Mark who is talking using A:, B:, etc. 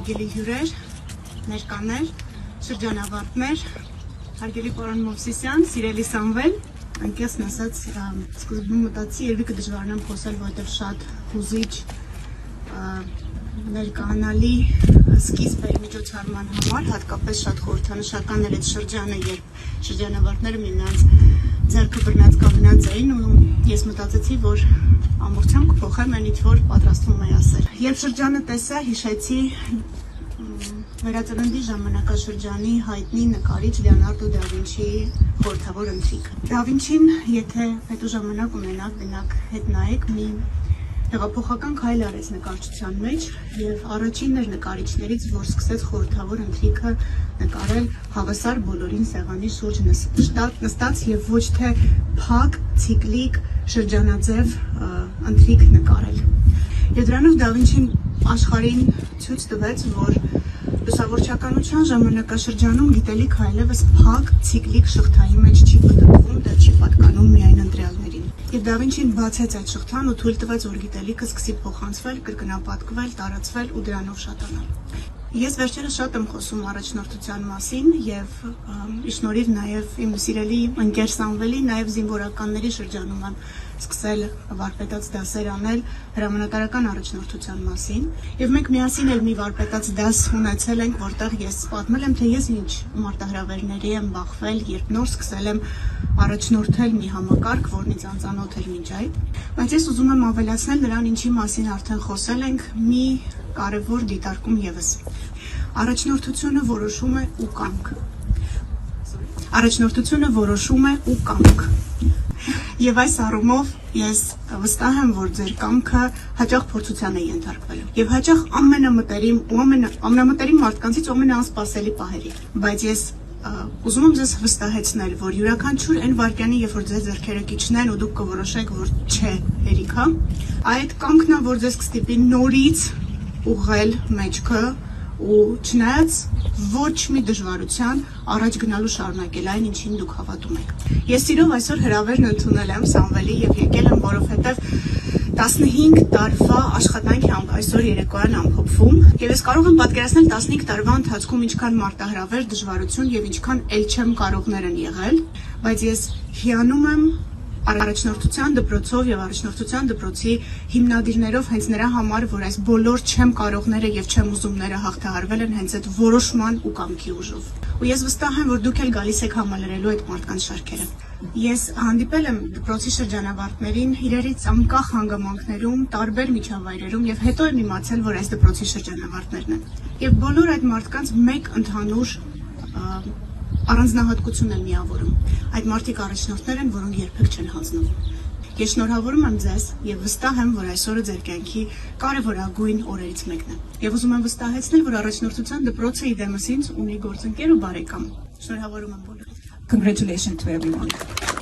A: Հարգելի հյուրեր, ներկաներ, շրջանավարտներ, հարգելի պարոն Մովսիսյան, սիրելի Սամվել, անկեղծ ասած, սկզբում մտածի երևի կդժվարանամ խոսել, որովհետև շատ հուզիչ, ներկանալի սկիզբ է միջոցառման համար, հատկապես շատ խորհրդանշական էր այդ շրջանը, երբ շրջանավարտները միմյանց ձեռքը բռնած կանգնած էին ու ես մտածեցի, որ ամբողջությամբ կփոխեմ այն ինչ որ պատրաստվում էի ասել։ Երբ շրջանը տեսա, հիշեցի Վերածննդի ժամանակաշրջանի հայտնի նկարիչ Լեոնարդո դա Վինչիի խորհրդավոր ընթրիքը։ Դա Վինչին, եթե հետո ժամանակ ունենաք, գնաք հետ նայեք, մի հեղափոխական քայլ արեց նկարչության մեջ եւ առաջինն էր նկարիչներից, որ սկսեց խորհրդավոր ընթրիքը նկարել հավասար բոլորին սեղանի շուրջ նստած եւ ոչ թե փակ, ցիկլիկ, շրջանաձև ընթրիք նկարել։ Եվ դրանով դա Վինչին աշխարհին ցույց տվեց, որ լուսավորչականության ժամանակաշրջանում գիտելիք այլևս փակ, ցիկլիկ շղթայի մեջ չի պտտվում, դա չի պատկանում միայն ընտրյալներին։ Եվ դա Վինչին բացեց այդ շղթան ու թույլ տվեց, որ գիտելիքը սկսի փոխանցվել, կրկնապատկվել, տարածվել ու դրանով շատանալ։ Ես վերջերս շատ եմ խոսում առաջնորդության մասին եւ ի շնորհիվ նաեւ իմ սիրելի ընկեր Սամվելի, նաեւ զինվորականների շրջանում եմ սկսել վարպետաց դասեր անել հրամանատարական առաջնորդության մասին եւ մենք միասին էլ մի վարպետաց դաս ունեցել ենք, որտեղ ես պատմել եմ, թե ես ինչ մարտահրավերների եմ բախվել, երբ նոր սկսել եմ առաջնորդել մի համակարգ, որն ինձ անծանոթ էր մինչ այդ, բայց ես ուզում եմ ավելացնել նրան, ինչի մասին արդեն խոսել ենք, մի կարևոր դիտարկում եւս։ Առաջնորդությունը որոշում է ու կամք։ Առաջնորդությունը որոշում է ու կամք։ Եվ այս առումով ես վստահ եմ, որ ձեր կամքը հաճախ փորձության է ենթարկվելու։ Եվ հաճախ ամենամտերիմ ու ամենամտերիմ մարդկանցից ամենաանսպասելի պահերի։ Բայց ես ուզում եմ ձեզ վստահեցնել, որ յուրաքանչյուր այն վայրկյանի, երբ որ ձեր ձեռքերը կիջնեն ու դուք կորոշեք, որ չէ, հերիքա, այդ կամքն է, որ ձեզ կստիպի նորից ուղղել մեջքը ու չնայած ոչ մի դժվարության առաջ գնալու շարունակել այն, ինչին դուք հավատում եք։ Ես սիրով այսօր հրավերն ընդունել եմ Սամվելի եւ եկել եմ, որովհետեւ 15 տարվա աշխատանքի այսօր երեկոյան ամփոփվում եւ ես կարող եմ պատկերացնել 15 տարվա ընթացքում ինչքան մարտահրավեր, դժվարություն եւ ինչքան էլ չեմ կարողներ են եղել, բայց ես հիանում եմ առաջնորդության դպրոցով եւ առաջնորդության դպրոցի հիմնադիրներով հենց նրա համար, որ այս բոլոր չեմ կարողները եւ չեմ ուզումները հաղթահարվել են հենց այդ որոշման ու կամքի ուժով։ Ու ես վստահ եմ, որ դուք էլ գալիս եք համալրելու այդ մարդկանց շարքերը։ Ես հանդիպել եմ դպրոցի շրջանավարտներին իրարից անկախ հանգամանքներում, տարբեր միջավայրերում եւ հետո եմ իմացել, որ այս դպրոցի շրջանավարտներն են։ Եվ բոլոր այդ մարդկանց մեկ ընդհանուր առանձնահատկություն են միավորում։ Այդ մարդիկ առաջնորդներ են, որոնք երբեք չեն հանձնվում։ Ես շնորհավորում եմ ձեզ եւ վստահ եմ, որ այսօրը ձեր կյանքի կարևորագույն օրերից մեկն է։ Եվ ուզում եմ վստահեցնել, որ առաջնորդության դպրոցը իդեմս ինձ ունի գործընկեր ու բարեկամ։ Շնորհավորում եմ բոլորին։
B: Congratulations to everyone.